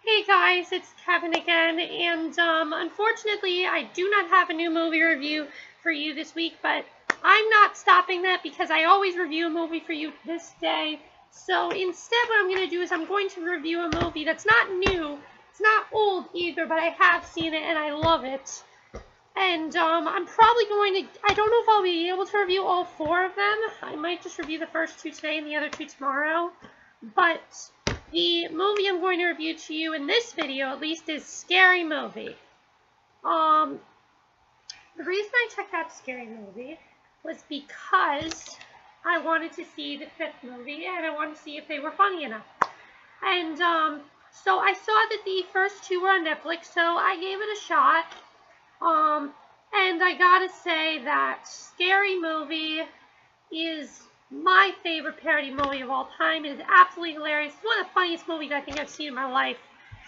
Hey guys, it's Kevin again, and unfortunately I do not have a new movie review for you this week, but I'm not stopping that because I always review a movie for you this day. So instead what I'm going to do is I'm going to review a movie that's not new, it's not old either, but I have seen it and I love it. And I'm probably going to, I don't know if I'll be able to review all four of them. I might just review the first two today and the other two tomorrow. But the movie I'm going to review to you in this video, at least, is Scary Movie. The reason I checked out Scary Movie was because I wanted to see the fifth movie, and I wanted to see if they were funny enough. And so I saw that the first two were on Netflix, so I gave it a shot. And I gotta say that Scary Movie is my favorite parody movie of all time. It is absolutely hilarious. It's one of the funniest movies I think I've seen in my life.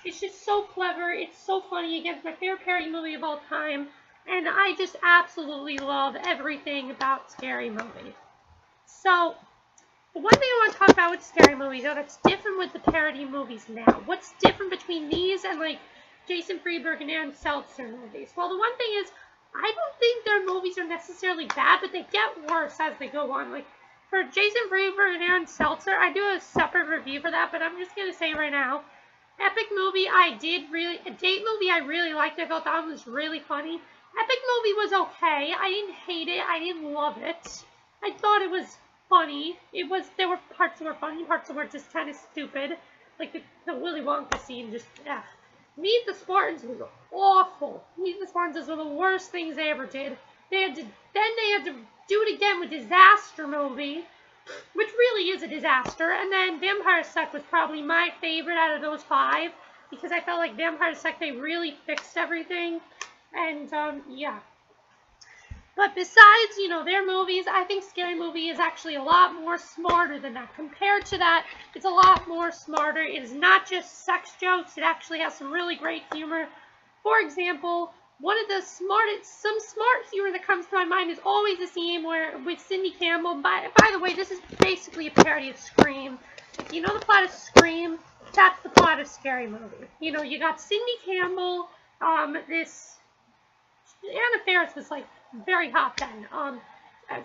It's just so clever. It's so funny. Again, it's my favorite parody movie of all time. And I just absolutely love everything about Scary Movie. So, the one thing I want to talk about with Scary Movie, though, that's different with the parody movies now. What's different between these and, like, Jason Freeberg and Aaron Seltzer movies? Well, the one thing is, I don't think their movies are necessarily bad, but they get worse as they go on. Like, for Jason Freeberg and Aaron Seltzer, I do a separate review for that, but I'm just going to say right now, Epic Movie a date movie I really liked. I thought that one was really funny. Epic Movie was okay. I didn't hate it. I didn't love it. I thought it was funny. There were parts that were funny, parts that were just kind of stupid. Like the Willy Wonka scene, just, Meet the Spartans was awful. Meet the Spartans was one of the worst things they ever did. They had to do it again with Disaster Movie, which really is a disaster. And then Vampire Sect was probably my favorite out of those five, because I felt like Vampire Sect, they really fixed everything. And, yeah. But besides, their movies, I think Scary Movie is actually a lot more smarter than that. Compared to that, it's a lot more smarter. It is not just sex jokes. It actually has some really great humor. For example, some smart humor that comes to my mind is always the scene with Cindy Campbell. By the way, this is basically a parody of Scream. If you know the plot of Scream, that's the plot of Scary Movie. You got Cindy Campbell, Anna Faris was, like, very hot then,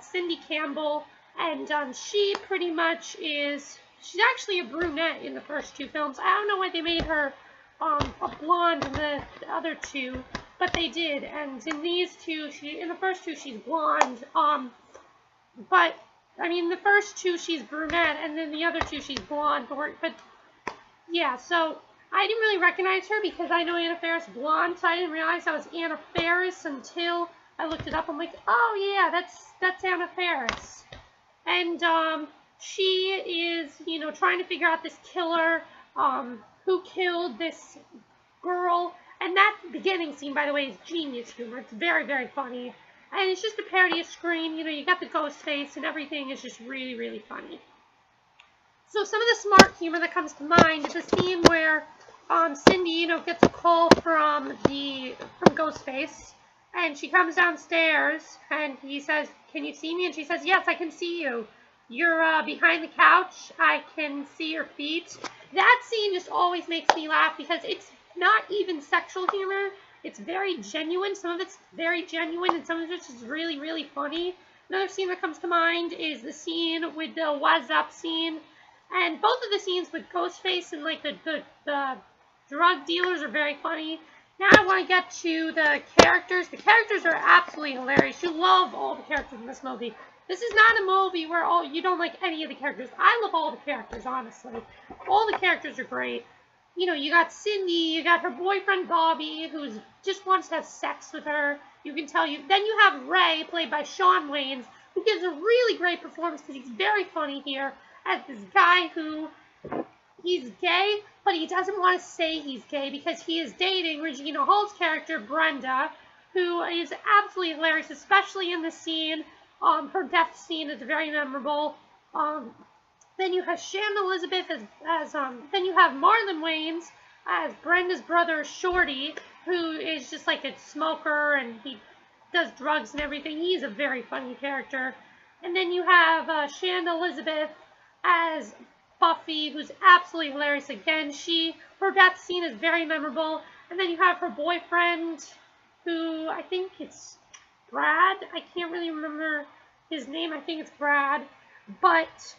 Cindy Campbell, and, she pretty much she's actually a brunette in the first two films. I don't know why they made her, a blonde in the other two, but they did, and in these two, in the first two, she's blonde, but, I mean, the first two, she's brunette, and then the other two, she's blonde, but, yeah, so I didn't really recognize her because I know Anna Faris blonde, so I didn't realize that was Anna Faris until I looked it up. I'm like, oh yeah, that's Anna Faris. And she is, trying to figure out this killer, who killed this girl. And that beginning scene, by the way, is genius humor. It's very, very funny. And it's just a parody of Scream. You got the ghost face and everything is just really, really funny. So some of the smart humor that comes to mind is a scene where Cindy, gets a call from Ghostface, and she comes downstairs, and he says, "Can you see me?" And she says, "Yes, I can see you. You're behind the couch. I can see your feet." That scene just always makes me laugh because it's not even sexual humor. It's very genuine. Some of it's very genuine, and some of it's just really, really funny. Another scene that comes to mind is the scene with the What's Up scene. And both of the scenes with Ghostface and, like, the drug dealers are very funny. Now I want to get to the characters. The characters are absolutely hilarious. You love all the characters in this movie. This is not a movie where you don't like any of the characters. I love all the characters, honestly. All the characters are great. You got Cindy, you got her boyfriend Bobby, who just wants to have sex with her. You can tell you. Then you have Ray, played by Shawn Wayans, who gives a really great performance because he's very funny here, as this guy who, he's gay, but he doesn't want to say he's gay because he is dating Regina Hall's character, Brenda, who is absolutely hilarious, especially in the scene. Her death scene is very memorable. Then you have Shannon Elizabeth then you have Marlon Wayans as Brenda's brother, Shorty, who is just like a smoker and he does drugs and everything. He's a very funny character. And then you have Shannon Elizabeth as Buffy, who's absolutely hilarious again. Her death scene is very memorable. And then you have her boyfriend, who I think it's Brad. I can't really remember his name. I think it's Brad. But,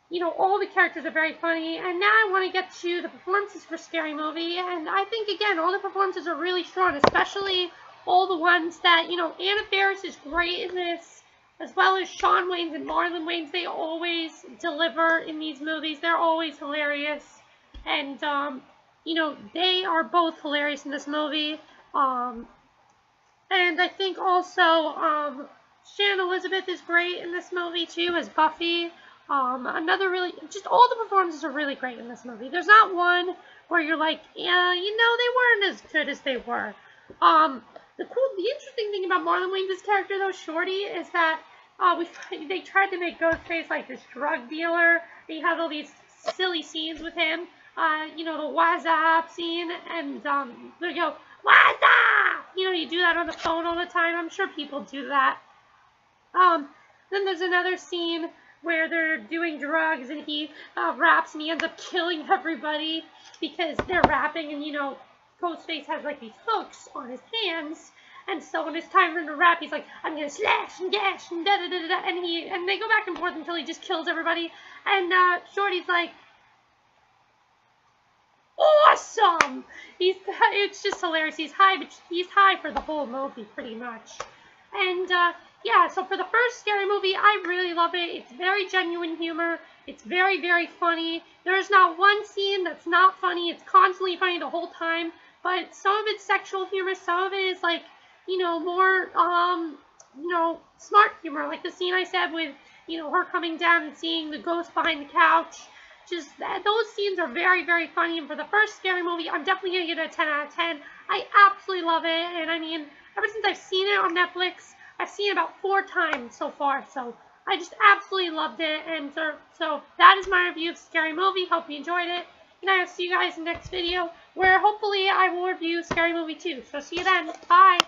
you know, all the characters are very funny. And now I want to get to the performances for Scary Movie. And I think, again, all the performances are really strong, especially all the ones that, you know, Anna Faris is great in this, as well as Shawn Wayans and Marlon Wayans. They always deliver in these movies. They're always hilarious. And, you know, they are both hilarious in this movie. And I think also Shannon Elizabeth is great in this movie too as Buffy. Just all the performances are really great in this movie. There's not one where you're like, yeah, you know, they weren't as good as they were. The interesting thing about Marlon Wayans' character though, Shorty, is that they tried to make Ghostface like this drug dealer. They have all these silly scenes with him. You know, the WhatsApp scene, and they go, WhatsApp! You know, you do that on the phone all the time. I'm sure people do that. Then there's another scene where they're doing drugs, and he raps, and he ends up killing everybody because they're rapping, and, you know, Ghostface has, like, these hooks on his hands, and so when it's time for him to rap, he's like, I'm gonna slash and gash and da-da-da-da-da, and they go back and forth until he just kills everybody, and Shorty's like, awesome! It's just hilarious. He's high for the whole movie, pretty much. And, yeah, so for the first Scary Movie, I really love it. It's very genuine humor. It's very, very funny. There's not one scene that's not funny. It's constantly funny the whole time. But some of it's sexual humor. Some of it is, like, you know, more, you know, smart humor. Like the scene I said with, you know, her coming down and seeing the ghost behind the couch. Those scenes are very, very funny. And for the first Scary Movie, I'm definitely going to give it a 10 out of 10. I absolutely love it. And, I mean, ever since I've seen it on Netflix, I've seen it about 4 times so far, so I just absolutely loved it, and so that is my review of Scary Movie. Hope you enjoyed it, and I will see you guys in the next video, where hopefully I will review Scary Movie 2. So see you then. Bye!